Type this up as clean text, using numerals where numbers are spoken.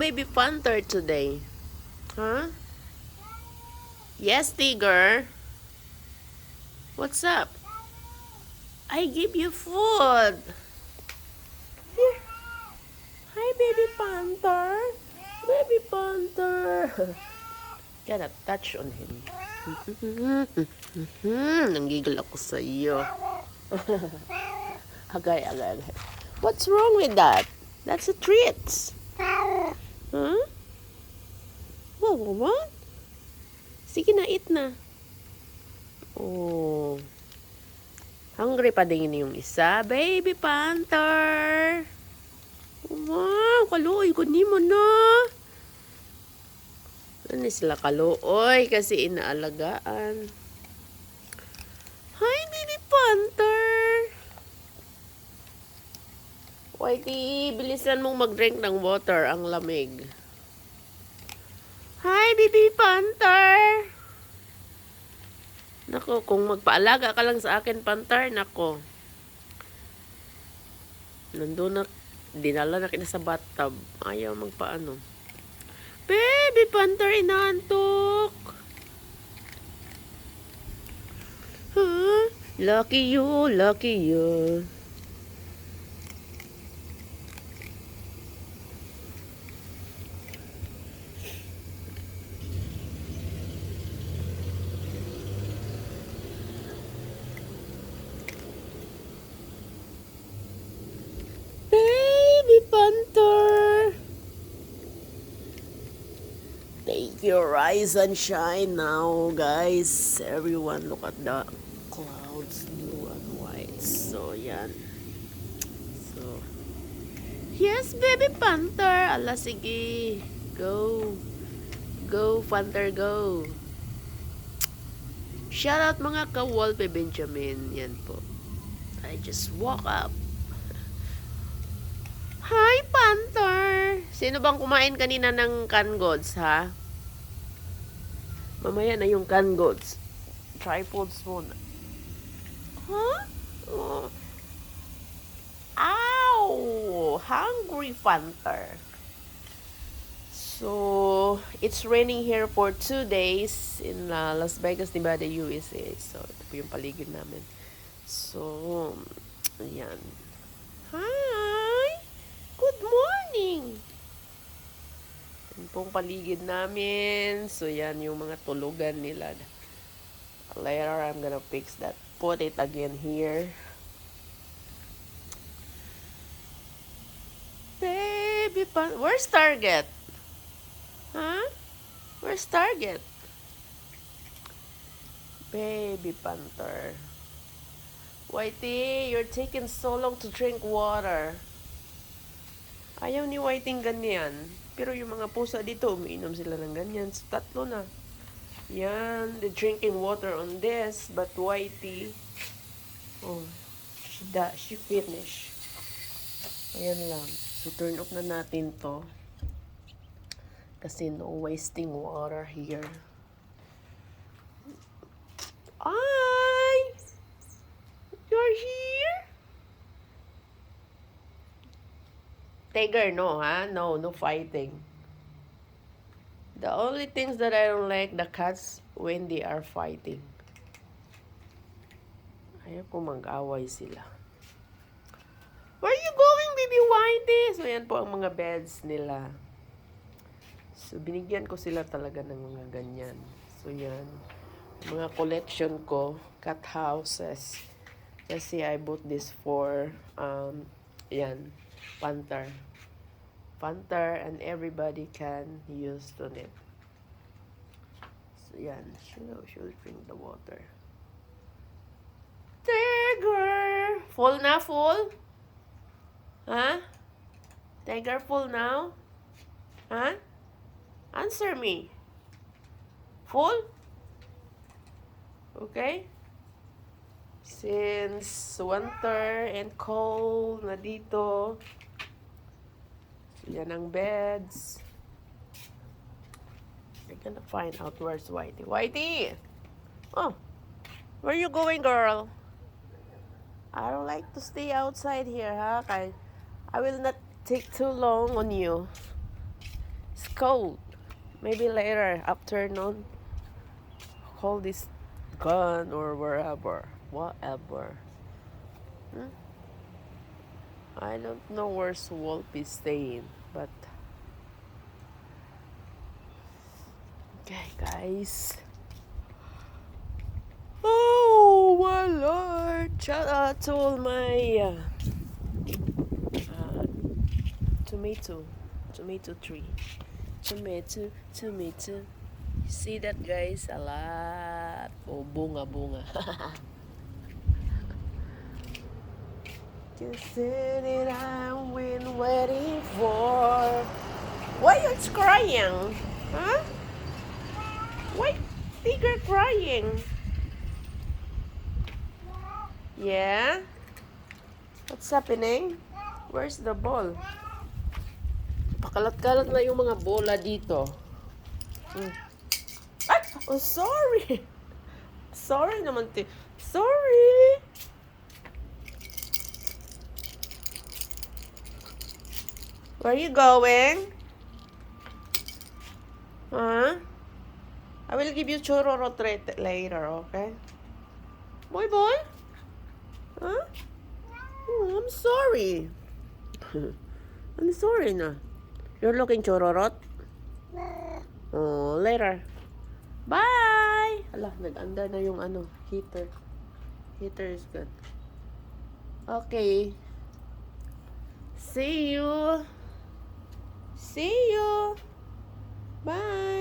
baby panther today? Huh? Yes, Tiger. What's up? I give you food. Here. Hi, baby panther. Baby panther. Cannot touch on him. Nanggigil ako sa iyo. Agay. What's wrong with that? That's a treat. Huh? What? Sige na, eat na. Oh. Hungry pa din yung isa. Baby panther. Wow, kaluoy ko ni mo na. Ano sila kaluoy kasi inaalagaan. Hi, baby panther. Whitey, bilisan mong mag-drink ng water. Ang lamig. Hi, baby panther. Nako, kung magpaalaga ka lang sa akin, panther, nako. Nandun na, dinala na kita sa bathtub. Ayaw magpaano. Baby panther, inantok. Huh? Lucky you, lucky you. Panther, take your rise and shine now, guys. Everyone, look at the clouds, blue and white. So, yan. So, yes, baby panther. Ala, sige. Go. Go, panther, go. Shout out mga ka-Wolpe Benjamin. Yan po. I just walk up. Hi, panther! Sino bang kumain kanina ng canned goods, ha? Mamaya na yung canned goods. Tripods muna. Huh? Oh. Ow! Hungry panther. So, it's raining here for 2 days in Las Vegas, Nevada, USA. So, ito po yung paligid namin. So, ayan. Hi! Good morning! Yan pong paligid namin. So, yan yung mga tulugan nila. Later, I'm gonna fix that. Put it again here. Baby panther. Where's Target? Huh? Where's Target? Baby panther. Whitey, you're taking so long to drink water. Ayaw ni Whiting ganyan. Pero yung mga pusa dito, umiinom sila ng ganyan. So, tatlo na. Yan, they're drinking water on this. But Whitey, oh, she finished. Ayan lang. So, turn off na natin to. Kasi no wasting water here. Ay! You're here? Tiger, no, ha? No fighting. The only things that I don't like, the cats, when they are fighting. Ayaw ko mag-away sila. Where are you going, baby Whitey? So, yan po ang mga beds nila. So, binigyan ko sila talaga ng mga ganyan. So, yan. Mga collection ko, cat houses. Kasi I bought this for, yan, panther, and everybody can use to it. So yan, she'll drink the water. Tiger! Full na, full? Huh? Tiger full now? Huh? Answer me. Full? Okay? Since winter and cold na dito, yan ang beds. We're gonna find out where's Whitey. Whitey! Oh, where you going, girl? I don't like to stay outside here, ha? I will not take too long on you. cold. Maybe later, afternoon, hold this gun or wherever. Whatever. Hmm? I don't know where Wolf is staying, but okay, guys. Oh my Lord! Shout out to all my tomato tree, tomato. See that, guys? A lot. Oh, bunga. Just sitting I've been waiting for. Why you crying? Huh? Why Tigger crying? Yeah? What's happening? Where's the ball? Pakalat-kalat na yung mga bola dito. Ay! Oh, sorry! Sorry naman, Sorry! Where are you going? Huh? I will give you churro treat later, okay? Boy? Huh? Oh, I'm sorry. I'm sorry na. You're looking chororot? Oh, later. Bye! Ala, nag-anda na yung heater. Heater is good. Okay. See you. Bye.